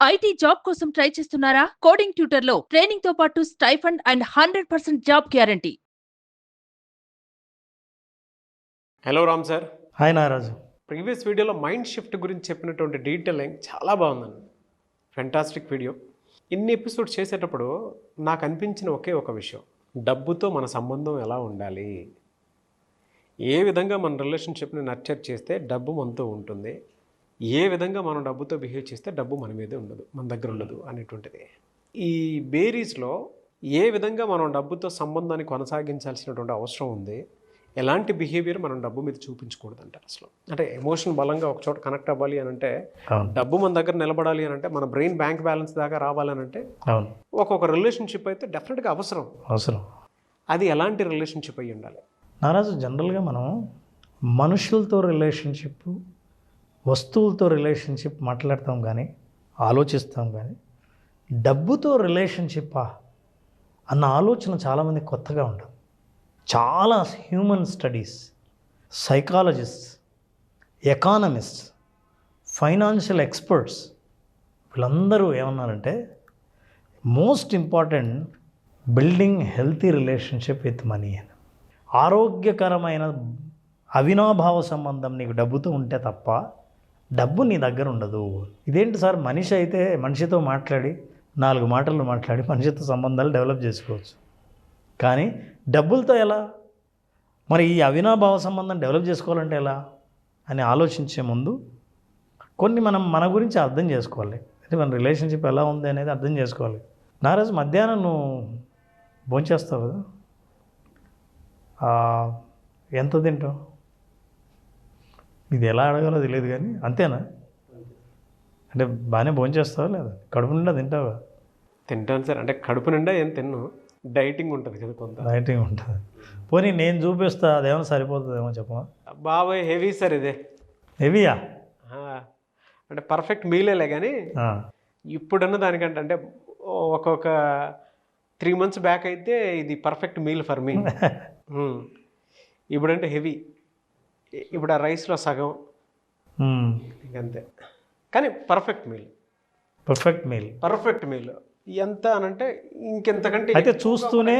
IT job కోసం try చేస్తున్నారా? Coding ట్యూటర్లో ట్రైనింగ్ తో పాటు stipend and 100% job guarantee. Hello Ram sir. Hi Naraju. Previous వీడియోలో మైండ్ షిఫ్ట్ గురించి చెప్పినటువంటి డీటెయిలింగ్ చాలా బాగుందండి. Fantastic video. ఇన్ని ఎపిసోడ్స్ చేసేటప్పుడు నాకు అనిపించిన ఒకే ఒక విషయం, డబ్బుతో మన సంబంధం ఎలా ఉండాలి, ఏ విధంగా మన రిలేషన్షిప్ని నర్చర్ చేస్తే డబ్బు మనతో ఉంటుంది, ఏ విధంగా మనం డబ్బుతో బిహేవ్ చేస్తే డబ్బు మన మీదే ఉండదు, మన దగ్గర ఉండదు అనేటువంటిది. ఈ బేరీస్లో ఏ విధంగా మనం డబ్బుతో సంబంధాన్ని కొనసాగించాల్సినటువంటి అవసరం ఉంది, ఎలాంటి బిహేవియర్ మనం డబ్బు మీద చూపించకూడదు అంటారు. అసలు అంటే ఎమోషన్ బలంగా ఒక చోట కనెక్ట్ అవ్వాలి అని అంటే, డబ్బు మన దగ్గర నిలబడాలి అని అంటే, మన బ్రెయిన్ బ్యాంక్ బ్యాలెన్స్ దాకా రావాలని అంటే ఒక్కొక్క రిలేషన్షిప్ అయితే డెఫినెట్గా అవసరం. అది ఎలాంటి రిలేషన్షిప్ అయ్యి ఉండాలి నారాజు? జనరల్గా మనం మనుషులతో రిలేషన్షిప్, వస్తువులతో రిలేషన్షిప్ మాట్లాడతాం కానీ ఆలోచిస్తాం, కానీ డబ్బుతో రిలేషన్షిప్పా అన్న ఆలోచన చాలామంది కొత్తగా ఉంటుంది. చాలా human studies, psychologists, economists, financial experts వీళ్ళందరూ ఏమన్నారంటే, most important building healthy relationship with money అని. ఆరోగ్యకరమైన అవినాభావ సంబంధం నీకు డబ్బుతో ఉంటే తప్ప డబ్బు నీ దగ్గర ఉండదు. ఇదేంటి సార్, మనిషి అయితే మనిషితో మాట్లాడి 4 మాటలు మాట్లాడి మనిషితో సంబంధాలు డెవలప్ చేసుకోవచ్చు, కానీ డబ్బులతో ఎలా? మరి ఈ అవినాభావ సంబంధం డెవలప్ చేసుకోవాలంటే ఎలా అని ఆలోచించే ముందు కొన్ని మనం మన గురించి అర్థం చేసుకోవాలి. అంటే మన రిలేషన్షిప్ ఎలా ఉంది అనేది అర్థం చేసుకోవాలి. నారాజు, మధ్యాహ్నం నువ్వు భోంచేస్తావు కదా, ఎంత తింటావు? ఇది ఎలా అడగాలో తెలియదు కానీ అంతేనా? అంటే బాగానే భోంచేస్తావా లేదా? కడుపు నిండా తింటావా? తింటాను సార్. అంటే కడుపు నిండా ఏం తిన్ను, డైటింగ్ ఉంటుంది కదా, కొంత డైటింగ్ ఉంటుంది. పోనీ నేను చూపిస్తా, అదేమో సరిపోతుందేమో చెప్పమా? బాబాయ్ హెవీ సార్ ఇదే. హెవీయా? అంటే పర్ఫెక్ట్ మీలేలే, కానీ ఇప్పుడున్న దానికంటే అంటే ఒక్కొక్క 3 months బ్యాక్ అయితే ఇది పర్ఫెక్ట్ మీల్ ఫర్ మీ. ఇప్పుడంటే హెవీ. ఇప్పుడు ఆ రైస్లో సగం ఇంకంతే, కానీ పర్ఫెక్ట్ మీల్ ఎంత అనంటే ఇంకెంతకంటే అయితే చూస్తూనే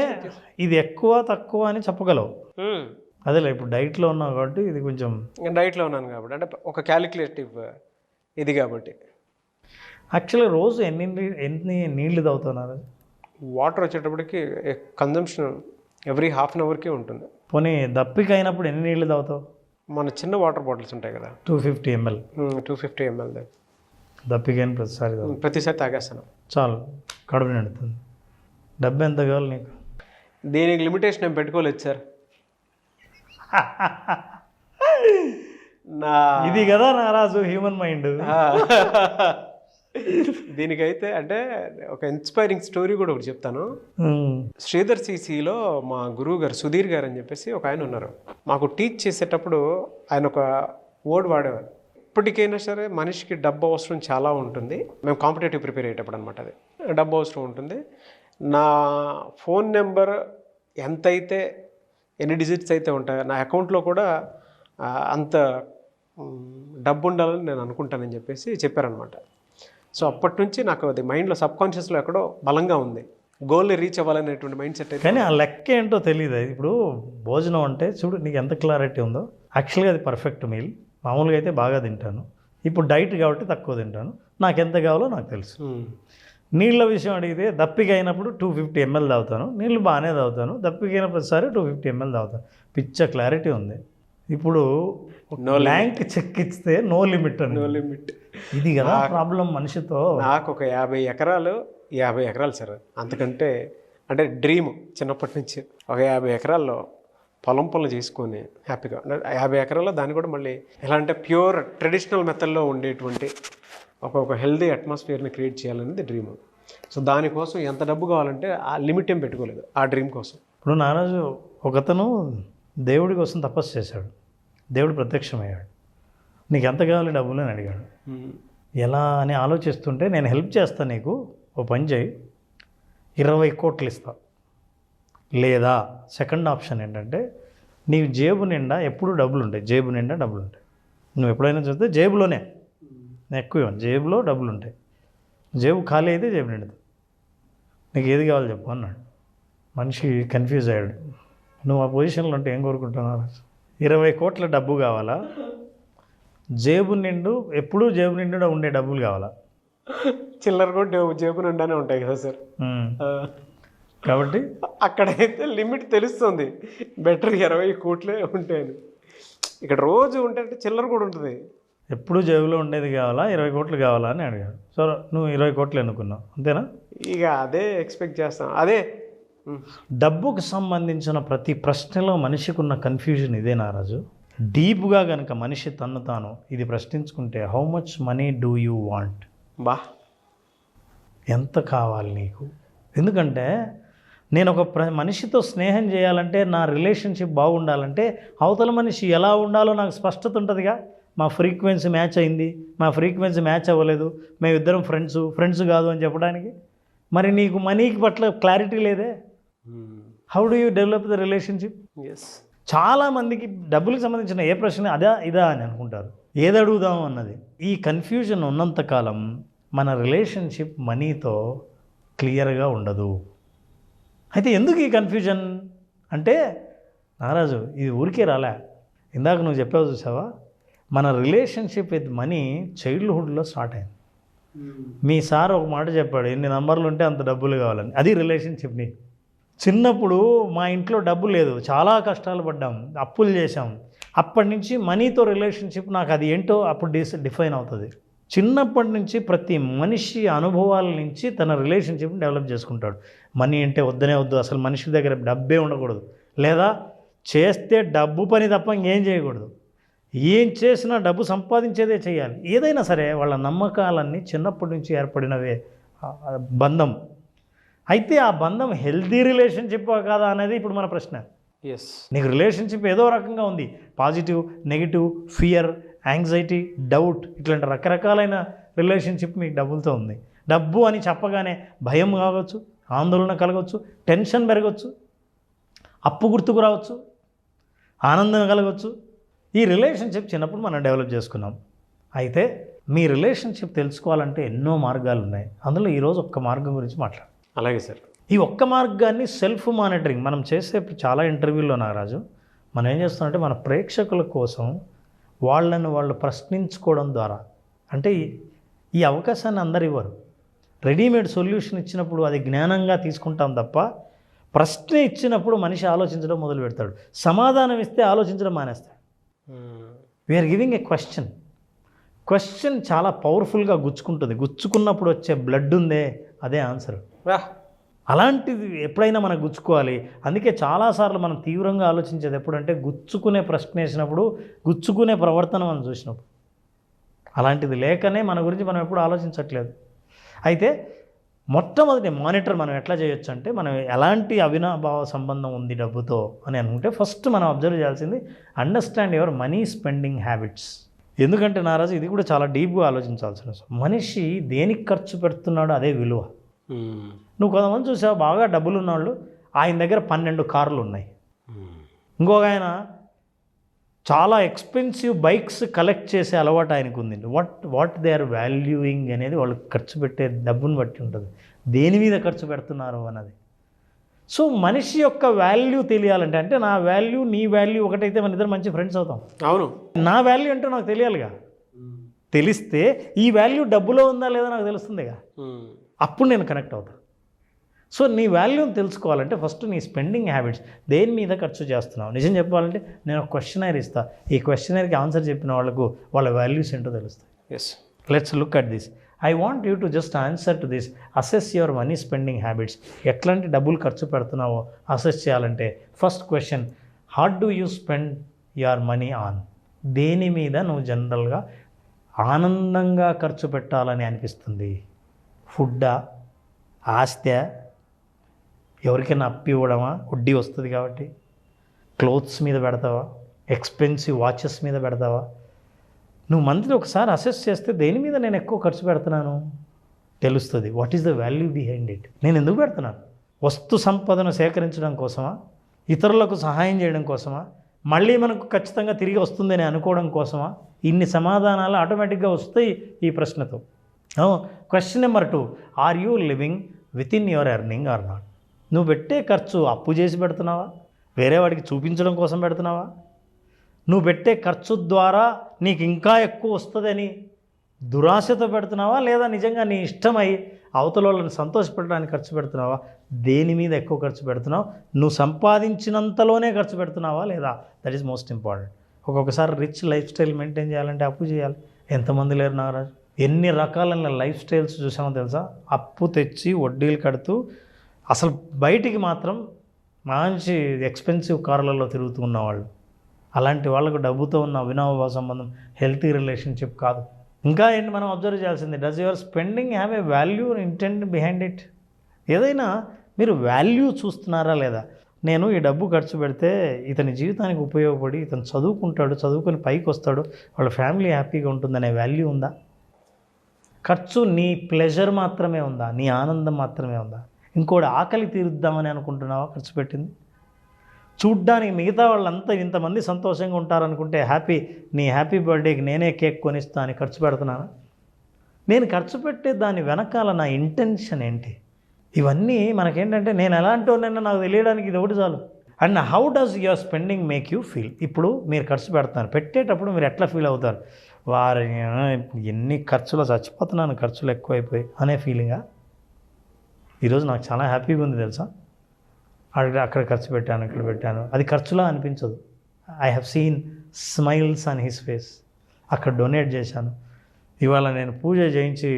ఇది ఎక్కువ తక్కువ అని చెప్పగలవు. అదేలే, ఇప్పుడు డైట్లో ఉన్నావు కాబట్టి ఇది కొంచెం. డైట్లో ఉన్నాను కాబట్టి అంటే ఒక క్యాలిక్యులేటివ్ ఇది కాబట్టి. యాక్చువల్గా రోజు ఎన్ని నీళ్లు తాగుతున్నారు? వాటర్ వచ్చేటప్పటికి కన్జంప్షన్ ఎవ్రీ ½ an hourకి ఉంటుంది. పోనీ దప్పిక అయినప్పుడు ఎన్ని నీళ్లు తాగుతావు? మన చిన్న వాటర్ బాటిల్స్ ఉంటాయి కదా, 250 ml. 250 ml దప్పికైన ప్రతిసారి తాగేస్తాను, చాలు, కడుపు నిండుతుంది. డబ్బు ఎంత కావాలి నీకు? దీనికి లిమిటేషన్ ఏం పెట్టుకోలేదు సార్. ఇది కదా నారాజు హ్యూమన్ మైండ్. దీనికైతే అంటే ఒక ఇన్స్పైరింగ్ స్టోరీ కూడా ఒకటి చెప్తాను. శ్రీధర్ సిసిలో మా గురువు గారు సుధీర్ గారు అని చెప్పేసి ఒక ఆయన ఉన్నారు. మాకు టీచ్ చేసేటప్పుడు ఆయన ఒక వర్డ్ వాడేవారు, ఇప్పటికైనా సరే మనిషికి డబ్బు అవసరం చాలా ఉంటుంది. మేము కాంపిటేటివ్ ప్రిపేర్ అయ్యేటప్పుడు అనమాట, అది డబ్బు అవసరం ఉంటుంది. నా ఫోన్ నెంబర్ ఎంతైతే, ఎన్ని డిజిట్స్ అయితే ఉంటాయో నా అకౌంట్లో కూడా అంత డబ్బు ఉండాలని నేను అనుకుంటానని చెప్పేసి చెప్పారనమాట. సో అప్పటి నుంచి నాకు అది మైండ్లో, సబ్కాన్షియస్లో ఎక్కడో బలంగా ఉంది, గోల్ని రీచ్ అవ్వాలనేటువంటి మైండ్ సెట్ అయితే. కానీ ఆ లెక్క ఏంటో తెలియదు. ఇప్పుడు భోజనం అంటే చూడు, నీకు ఎంత క్లారిటీ ఉందో. యాక్చువల్గా అది పర్ఫెక్ట్ మీల్. మామూలుగా అయితే బాగా తింటాను, ఇప్పుడు డైట్ కాబట్టి తక్కువ తింటాను, నాకు ఎంత కావాలో నాకు తెలుసు. నీళ్ళ విషయం అడిగితే దప్పిక అయినప్పుడు 250 ml తాగుతాను, నీళ్ళు బాగానే తాగుతాను, దప్పిక అయిన ప్రతిసారి 250 ml తాగుతాను. పిచ్చ క్లారిటీ ఉంది. ఇప్పుడు బ్లాంక్ చెక్ ఇస్తే నో లిమిట్. ఇది కదా ప్రాబ్లం మనిషితో. నాకు ఒక 50 ఎకరాలు సార్, అంతకంటే అంటే డ్రీమ్ చిన్నప్పటి నుంచి. ఒక 50 ఎకరాల్లో పొలం పనులు చేసుకొని హ్యాపీగా 50 ఎకరాల్లో దాన్ని కూడా మళ్ళీ ఎలా అంటే ప్యూర్ ట్రెడిషనల్ మెథడ్లో ఉండేటువంటి ఒక హెల్దీ అట్మాస్ఫియర్ని క్రియేట్ చేయాలనేది డ్రీమ్. సో దానికోసం ఎంత డబ్బు కావాలంటే ఆ లిమిట్ ఏం పెట్టుకోలేదు ఆ డ్రీమ్ కోసం. ఇప్పుడు నారాజు, ఒకతను దేవుడి కోసం తపస్సు చేశాడు, దేవుడు ప్రత్యక్షమయ్యాడు, నీకు ఎంత కావాలి డబ్బులు అని అడిగాడు. ఎలా అని ఆలోచిస్తుంటే, నేను హెల్ప్ చేస్తాను, నీకు ఓ పని చేయి, 20 కోట్లు ఇస్తా, లేదా సెకండ్ ఆప్షన్ ఏంటంటే నీ జేబు నిండా ఎప్పుడు డబ్బులు ఉంటాయి, జేబు నిండా డబ్బులు ఉంటాయి. నువ్వు ఎప్పుడైనా చూస్తే జేబులోనే ఎక్కువ జేబులో డబ్బులు ఉంటాయి. జేబు ఖాళీ అయితే జేబు నిండుతుంది. నీకు ఏది కావాలి చెప్పు అన్నాడు. మనిషి కన్ఫ్యూజ్ అయ్యాడు. నువ్వు ఆ పొజిషన్లో ఉంటే ఏం కోరుకుంటున్నావు? 20 కోట్ల డబ్బు కావాలా, జేబు నిండు ఎప్పుడూ జేబు నిండుగా ఉండే డబ్బులు కావాలా? చిల్లర కూడా జేబు నిండానే ఉంటాయి కదా సార్. కాబట్టి అక్కడైతే లిమిట్ తెలుస్తుంది, బెటర్ 20 కోట్లే ఉంటాయని. ఇక్కడ రోజు ఉంటే చిల్లర కూడా ఉంటుంది. ఎప్పుడు జేబులో ఉండేది కావాలా, 20 కోట్లు కావాలా అని అడిగాడు. సో నువ్వు 20 కోట్లు ఎన్నుకున్నావు, అంతేనా? ఇక అదే ఎక్స్పెక్ట్ చేస్తాం. అదే డబ్బుకు సంబంధించిన ప్రతి ప్రశ్నలో మనిషికి ఉన్న కన్ఫ్యూజన్ ఇదే నారాజు. డీప్గా కనుక మనిషి తన్ను తాను ఇది ప్రశ్నించుకుంటే, how much money do you want? బా, ఎంత కావాలి నీకు? ఎందుకంటే నేను ఒక మనిషితో స్నేహం చేయాలంటే, నా రిలేషన్షిప్ బాగుండాలంటే అవతల మనిషి ఎలా ఉండాలో నాకు స్పష్టత ఉంటుందిగా. మా ఫ్రీక్వెన్సీ మ్యాచ్ అయింది, మా ఫ్రీక్వెన్సీ మ్యాచ్ అవ్వలేదు, మేమిద్దరం ఫ్రెండ్స్ కాదు అని చెప్పడానికి. మరి నీకు మనీకి పట్ల క్లారిటీ లేదే. How do you develop the relationship? Yes. చాలామందికి డబ్బులకు సంబంధించిన ఏ ప్రశ్న ఇదా అని అనుకుంటారు, ఏది అడుగుదాం అన్నది. ఈ కన్ఫ్యూజన్ ఉన్నంతకాలం మన రిలేషన్షిప్ మనీతో క్లియర్గా ఉండదు. అయితే ఎందుకు ఈ కన్ఫ్యూజన్ అంటే, నారాజు ఇది ఊరికే రాలే. ఇందాక నువ్వు చెప్పావు చూసావా, మన రిలేషన్షిప్ విత్ మనీ చైల్డ్హుడ్లో స్టార్ట్ అయింది. మీ సార్ ఒక మాట చెప్పాడు, ఎన్ని నంబర్లు ఉంటే అంత డబ్బులు కావాలని. అది రిలేషన్షిప్ని. చిన్నప్పుడు మా ఇంట్లో డబ్బు లేదు, చాలా కష్టాలు పడ్డాం, అప్పులు చేసాం. అప్పటి నుంచి మనీతో రిలేషన్షిప్ నాకు అది ఏంటో అప్పుడు డిఫైన్ అవుతుంది. చిన్నప్పటి నుంచి ప్రతి మనిషి అనుభవాల నుంచి తన రిలేషన్షిప్ని డెవలప్ చేసుకుంటాడు. మనీ అంటే వద్దనే వద్దు, అసలు మనిషి దగ్గర డబ్బే ఉండకూడదు, లేదా చేస్తే డబ్బు పని తప్ప ఇంకేం చేయకూడదు. ఏం చేసినా డబ్బు సంపాదించేదే చేయాలి. ఏదైనా సరే వాళ్ళ నమ్మకాలన్నీ చిన్నప్పటి నుంచి ఏర్పడినవే బంధం. అయితే ఆ బంధం హెల్తీ రిలేషన్షిప్ కాదా అనేది ఇప్పుడు మన ప్రశ్న. ఎస్. నీకు రిలేషన్షిప్ ఏదో రకంగా ఉంది, positive, negative, fear, anxiety, doubt, ఇట్లాంటి రకరకాలైన రిలేషన్షిప్ మీకు డబ్బులతో ఉంది. డబ్బు అని చెప్పగానే భయం కావచ్చు, ఆందోళన కలగవచ్చు, టెన్షన్ పెరగవచ్చు, అప్పు గుర్తుకు రావచ్చు, ఆనందం కలగవచ్చు. ఈ రిలేషన్షిప్ చిన్నప్పుడు మనం డెవలప్ చేసుకున్నాం. అయితే మీ రిలేషన్షిప్ తెలుసుకోవాలంటే ఎన్నో మార్గాలు ఉన్నాయి. అందులో ఈరోజు ఒక్క మార్గం గురించి మాట్లాడు. అలాగే సార్. ఈ ఒక్క మార్గాన్ని సెల్ఫ్ మానిటరింగ్ మనం చేసే చాలా ఇంటర్వ్యూల్లో నాగరాజు మనం ఏం చేస్తామంటే, మన ప్రేక్షకుల కోసం వాళ్ళను వాళ్ళు ప్రశ్నించుకోవడం ద్వారా, అంటే ఈ అవకాశాన్ని అందరు ఇవ్వరు. రెడీమేడ్ సొల్యూషన్ ఇచ్చినప్పుడు అది జ్ఞానంగా తీసుకుంటాం తప్ప, ప్రశ్న ఇచ్చినప్పుడు మనిషి ఆలోచించడం మొదలు పెడతాడు, సమాధానం ఇస్తే ఆలోచించడం మానేస్తాడు. వీఆర్ గివింగ్ ఏ క్వశ్చన్ చాలా పవర్ఫుల్గా గుచ్చుకుంటుంది. గుచ్చుకున్నప్పుడు వచ్చే బ్లడ్ ఉందే అదే ఆన్సర్. అలాంటిది ఎప్పుడైనా మనకు గుచ్చుకోవాలి. అందుకే చాలాసార్లు మనం తీవ్రంగా ఆలోచించేది ఎప్పుడంటే, గుచ్చుకునే ప్రశ్న వేసినప్పుడు, గుచ్చుకునే ప్రవర్తన మనం చూసినప్పుడు. అలాంటిది లేకనే మన గురించి మనం ఎప్పుడు ఆలోచించట్లేదు. అయితే మొట్టమొదటి మానిటర్ మనం ఎట్లా చేయొచ్చు అంటే, మనం ఎలాంటి అవినాభావ సంబంధం ఉంది డబ్బుతో అని అనుకుంటే, ఫస్ట్ మనం అబ్జర్వ్ చేయాల్సింది understand your money spending habits. ఎందుకంటే నారాజు ఇది కూడా చాలా డీప్గా ఆలోచించాల్సిన విషయం. మనిషి దేనికి ఖర్చు పెడుతున్నాడో అదే విలువ. నువ్వు కొంతమంది చూసావు, బాగా డబ్బులు ఉన్నవాళ్ళు, ఆయన దగ్గర 12 కార్లు ఉన్నాయి. ఇంకొక ఆయన చాలా ఎక్స్పెన్సివ్ బైక్స్ కలెక్ట్ చేసే అలవాటు ఆయనకు ఉంది. వాట్ దే ఆర్ వాల్యూయింగ్ అనేది వాళ్ళు ఖర్చు పెట్టే డబ్బును బట్టి ఉంటుంది, దేని మీద ఖర్చు పెడుతున్నారు అన్నది. సో మనిషి యొక్క వాల్యూ తెలియాలంటే, అంటే నా వాల్యూ నీ వాల్యూ ఒకటైతే మన ఇద్దరు మంచి ఫ్రెండ్స్ అవుతాం. అవును. నా వాల్యూ అంటే నాకు తెలియాలిగా. తెలిస్తే ఈ వాల్యూ డబ్బులో ఉందా లేదా నాకు తెలుస్తుందిగా, అప్పుడు నేను కనెక్ట్ అవుతాను. సో నీ వాల్యూని తెలుసుకోవాలంటే ఫస్ట్ నీ స్పెండింగ్ హ్యాబిట్స్, దేని మీద ఖర్చు చేస్తున్నావు. నిజం చెప్పాలంటే నేను ఒక క్వశ్చనైర్ ఇస్తాను, ఈ క్వశ్చనైర్కి ఆన్సర్ చెప్పిన వాళ్ళకు వాళ్ళ వాల్యూస్ ఏంటో తెలుస్తాయి. Yes. Let's look at this. I want you to just answer to this. Assess your money spending habits. ఎట్లాంటి డబ్బులు ఖర్చు పెడుతున్నావో అసెస్ చేయాలంటే first question, how do you spend your money on? దేని మీద నువ్వు జనరల్గా ఆనందంగా ఖర్చు పెట్టాలని అనిపిస్తుంది? ఫుడ్డా, ఆస్తా, ఎవరికైనా అప్పు ఇవ్వడమా, వడ్డీ వస్తుంది కాబట్టి, క్లోత్స్ మీద పెడతావా, ఎక్స్పెన్సివ్ వాచెస్ మీద పెడతావా? నువ్వు మంత్లీ ఒకసారి అసెస్ చేస్తే దేని మీద నేను ఎక్కువ ఖర్చు పెడుతున్నాను తెలుస్తుంది. What is the value behind it? నేను ఎందుకు పెడుతున్నాను? వస్తు సంపదను సేకరించడం కోసమా, ఇతరులకు సహాయం చేయడం కోసమా, మళ్ళీ మనకు ఖచ్చితంగా తిరిగి వస్తుందని అనుకోవడం కోసమా? ఇన్ని సమాధానాలు ఆటోమేటిక్గా వస్తాయి ఈ ప్రశ్నతో. Question number 2, are you living within your earning or not? నువ్వు పెట్టే ఖర్చు అప్పు చేసి పెడుతున్నావా, వేరే వాడికి చూపించడం కోసం పెడుతున్నావా? నువ్వు పెట్టే ఖర్చు ద్వారా నీకు ఇంకా ఎక్కువ వస్తుందని దురాశతో పెడుతున్నావా, లేదా నిజంగా నీ ఇష్టమై అవతల వాళ్ళని సంతోషపెట్టడానికి ఖర్చు పెడుతున్నావా? దేని మీద ఎక్కువ ఖర్చు పెడుతున్నావు? నువ్వు సంపాదించినంతలోనే ఖర్చు పెడుతున్నావా లేదా? That is most important. ఒక్కొక్కసారి రిచ్ లైఫ్ స్టైల్ మెయింటైన్ చేయాలంటే అప్పు చేయాలి. ఎంతమంది లేరు నాగరాజు? ఎన్ని రకాలైన లైఫ్ స్టైల్స్ చూసామో తెలుసా? అప్పు తెచ్చి వడ్డీలు కడుతూ అసలు బయటికి మాత్రం మంచి ఎక్స్పెన్సివ్ కార్లలో తిరుగుతూ ఉన్నవాళ్ళు. అలాంటి వాళ్ళకు డబ్బుతో ఉన్న అవినాభావ సంబంధం హెల్తీ రిలేషన్షిప్ కాదు. ఇంకా ఏంటి మనం అబ్జర్వ్ చేయాల్సింది, does your spending have a value intent behind it? ఏదైనా మీరు వాల్యూ చూస్తున్నారా లేదా? నేను ఈ డబ్బు ఖర్చు పెడితే ఇతని జీవితానికి ఉపయోగపడి ఇతను చదువుకుంటాడు, చదువుకొని పైకి వస్తాడు, వాళ్ళ ఫ్యామిలీ హ్యాపీగా ఉంటుందనే వాల్యూ ఉందా? ఖర్చు నీ ప్లెజర్ మాత్రమే ఉందా? నీ ఆనందం మాత్రమే ఉందా? ఇంకోటి ఆకలి తీరుద్దామని అనుకుంటున్నావా ఖర్చు పెట్టింది? చూడ్డానికి మిగతా వాళ్ళంతా ఇంతమంది సంతోషంగా ఉంటారనుకుంటే నీ హ్యాపీ బర్త్డేకి నేనే కేక్ కొనిస్తా అని ఖర్చు పెడుతున్నాను. నేను ఖర్చు పెట్టే దాని వెనకాల నా ఇంటెన్షన్ ఏంటి? ఇవన్నీ మనకేంటంటే నేను ఎలాంటి వాడినైనా నాకు తెలియడానికి ఇది ఒకటి చాలు. And how does your spending make you feel? ఇప్పుడు మీరు ఖర్చు పెడతారు, పెట్టేటప్పుడు మీరు ఎట్లా ఫీల్ అవుతారు? వారి ఎన్ని ఖర్చులు, చచ్చిపోతున్నాను ఖర్చులు ఎక్కువైపోయి అనే ఫీలింగా? ఈరోజు నాకు చాలా హ్యాపీగా ఉంది తెలుసా, అక్కడ ఖర్చు పెట్టాను, ఇక్కడ పెట్టాను, అది ఖర్చులా అనిపించదు. I have seen smiles on his face. అక్కడ డొనేట్ చేశాను, ఇవాళ నేను పూజ చేయించి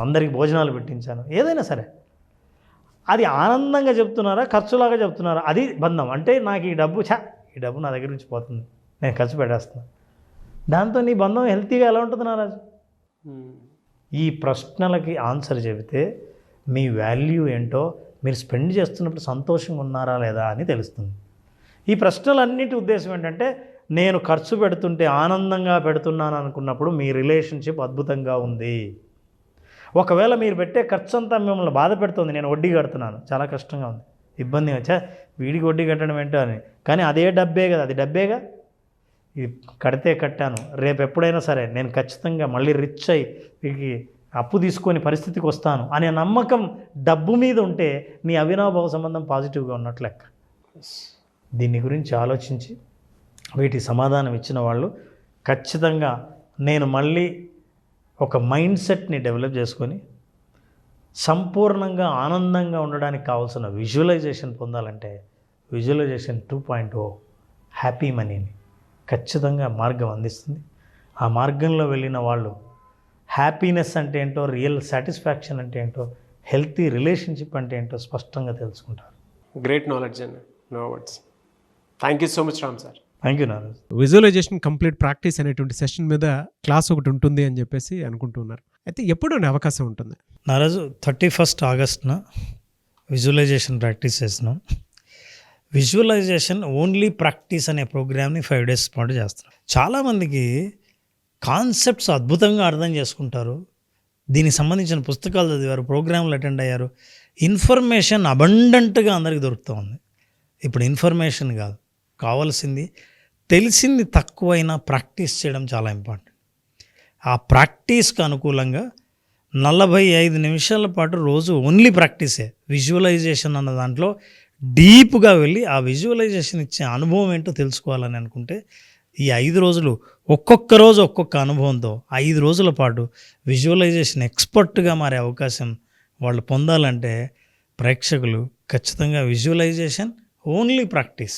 అందరికి భోజనాలు పెట్టించాను. ఏదైనా సరే అది ఆనందంగా చెప్తున్నారా, ఖర్చులాగా చెప్తున్నారా? అది బంధం. అంటే నాకు ఈ డబ్బు నా దగ్గర నుంచి పోతుంది, నేను ఖర్చు పెట్టేస్తున్నాను. దాంతో నీ బంధం హెల్తీగా ఎలా ఉంటుంది నారాజు? ఈ ప్రశ్నలకి ఆన్సర్ చెబితే మీ వాల్యూ ఏంటో, మీరు స్పెండ్ చేస్తున్నప్పుడు సంతోషంగా ఉన్నారా లేదా అని తెలుస్తుంది. ఈ ప్రశ్నలన్నిటి ఉద్దేశం ఏంటంటే, నేను ఖర్చు పెడుతుంటే ఆనందంగా పెడుతున్నాను అనుకున్నప్పుడు మీ రిలేషన్షిప్ అద్భుతంగా ఉంది. ఒకవేళ మీరు పెట్టే ఖర్చు అంతా మిమ్మల్ని బాధ పెడుతుంది, నేను వడ్డీ కడుతున్నాను, చాలా కష్టంగా ఉంది, ఇబ్బంది వచ్చా, వీడికి వడ్డీ కట్టడం ఏంటో అని, కానీ అదే డబ్బే కదా, అది డబ్బేగా, ఇది కడితే కట్టాను, రేపు ఎప్పుడైనా సరే నేను ఖచ్చితంగా మళ్ళీ రిచ్ అయ్యి వీడికి అప్పు తీసుకొని పరిస్థితికి వస్తాను అనే నమ్మకం డబ్బు మీద ఉంటే నీ అవినాభావ సంబంధం పాజిటివ్గా ఉన్నట్లు లెక్క. దీని గురించి ఆలోచించి వీటి సమాధానం ఇచ్చిన వాళ్ళు ఖచ్చితంగా నేను మళ్ళీ ఒక మైండ్ సెట్ని డెవలప్ చేసుకొని సంపూర్ణంగా ఆనందంగా ఉండడానికి కావాల్సిన విజువలైజేషన్ పొందాలంటే విజువలైజేషన్ 2.0 హ్యాపీ మనీని ఖచ్చితంగా మార్గం అందిస్తుంది. ఆ మార్గంలో వెళ్ళిన వాళ్ళు హ్యాపీనెస్ అంటే ఏంటో, రియల్ సాటిస్ఫాక్షన్ అంటే ఏంటో, హెల్తీ రిలేషన్షిప్ అంటే ఏంటో స్పష్టంగా తెలుసుకుంటారు. గ్రేట్ నాలెడ్జ్ అండి, no words. Thank you so much Ram sir. Thank you Naraj. Visualisation complete practice అనేటువంటి సెషన్ మీద క్లాస్ ఒకటి ఉంటుంది అని చెప్పేసి అనుకుంటున్నారు. అయితే ఎప్పుడు అవకాశం ఉంటుంది నారాజు? 31st ఆగస్ట్న విజువలైజేషన్ ప్రాక్టీస్ చేస్తున్నాం. విజువలైజేషన్ ఓన్లీ ప్రాక్టీస్ అనే ప్రోగ్రామ్ని 5 days పాటు చేస్తున్నాం. చాలామందికి కాన్సెప్ట్స్ అద్భుతంగా అర్థం చేసుకుంటారు, దీనికి సంబంధించిన పుస్తకాలు చదివారు, ప్రోగ్రాంలు అటెండ్ అయ్యారు, ఇన్ఫర్మేషన్ అబండెంట్గా అందరికీ దొరుకుతూ ఉంది. ఇప్పుడు ఇన్ఫర్మేషన్ కాదు కావాల్సింది, తెలిసింది తక్కువైనా ప్రాక్టీస్ చేయడం చాలా ఇంపార్టెంట్. ఆ ప్రాక్టీస్కి అనుకూలంగా 45 నిమిషాల పాటు రోజు ఓన్లీ ప్రాక్టీసే. విజువలైజేషన్ అన్న దాంట్లో డీప్గా వెళ్ళి ఆ విజువలైజేషన్ ఇచ్చే అనుభవం ఏంటో తెలుసుకోవాలని అనుకుంటే ఈ 5 రోజులు ఒక్కొక్క రోజు ఒక్కొక్క అనుభవంతో 5 రోజుల పాటు విజువలైజేషన్ ఎక్స్పర్ట్గా మారే అవకాశం వాళ్ళు పొందాలంటే ప్రేక్షకులు ఖచ్చితంగా విజువలైజేషన్ ఓన్లీ ప్రాక్టీస్,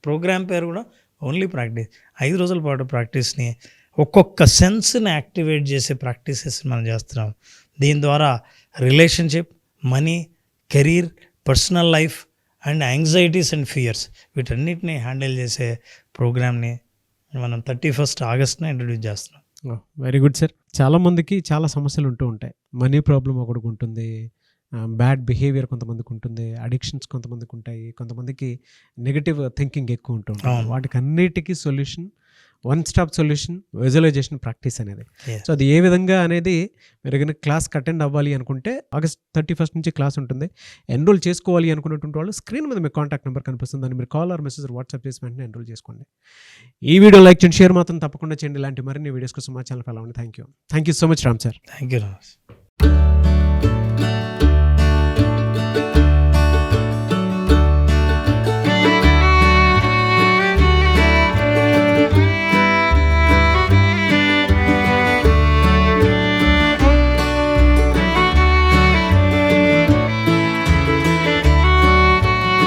ప్రోగ్రామ్ పేరు కూడా ఓన్లీ ప్రాక్టీస్, 5 రోజుల పాటు ప్రాక్టీస్ని ఒక్కొక్క సెన్స్ని యాక్టివేట్ చేసే ప్రాక్టీసెస్ మనం చేస్తున్నాం. దీని ద్వారా relationship, money, career, personal life and anxieties and fears వీటన్నిటిని హ్యాండిల్ చేసే ప్రోగ్రామ్ని మనం 31st ఆగస్ట్న ఇంట్రడ్యూస్ చేస్తున్నాం. Very good sir. చాలామందికి చాలా సమస్యలు ఉంటూ ఉంటాయి. మనీ ప్రాబ్లం ఒకటికి ఉంటుంది, బ్యాడ్ బిహేవియర్ కొంతమందికి ఉంటుంది, అడిక్షన్స్ కొంతమందికి ఉంటాయి, కొంతమందికి నెగటివ్ థింకింగ్ ఎక్కువ ఉంటుంది. వాటికి అన్నిటికీ solution one stop solution visualisation practice అనేది. సో అది ఏ విధంగా అనేది మీరు కనుక క్లాస్కి అటెండ్ అవ్వాలి అనుకుంటే August 31st నుంచి క్లాస్ ఉంటుంది. ఎన్రోల్ చేసుకోవాలి అనుకున్నటువంటి వాళ్ళు స్క్రీన్ మీద మీ కాంటాక్ట్ నెంబర్ కనిపిస్తుంది, దాన్ని మీరు కాల్ ఆర్ మెసేజ్ వాట్సాప్ చేసి వెంటనే ఎన్రోల్ చేసుకోండి. ఈ వీడియో లైక్ చేయండి, షేర్ మాత్రం తప్పకుండా చేయండి. ఇలాంటి మరిన్ని వీడియోస్ కోసం మా ఛానల్ ఫాలో అవ్వండి. Thank you so much Ram sir. Thank you.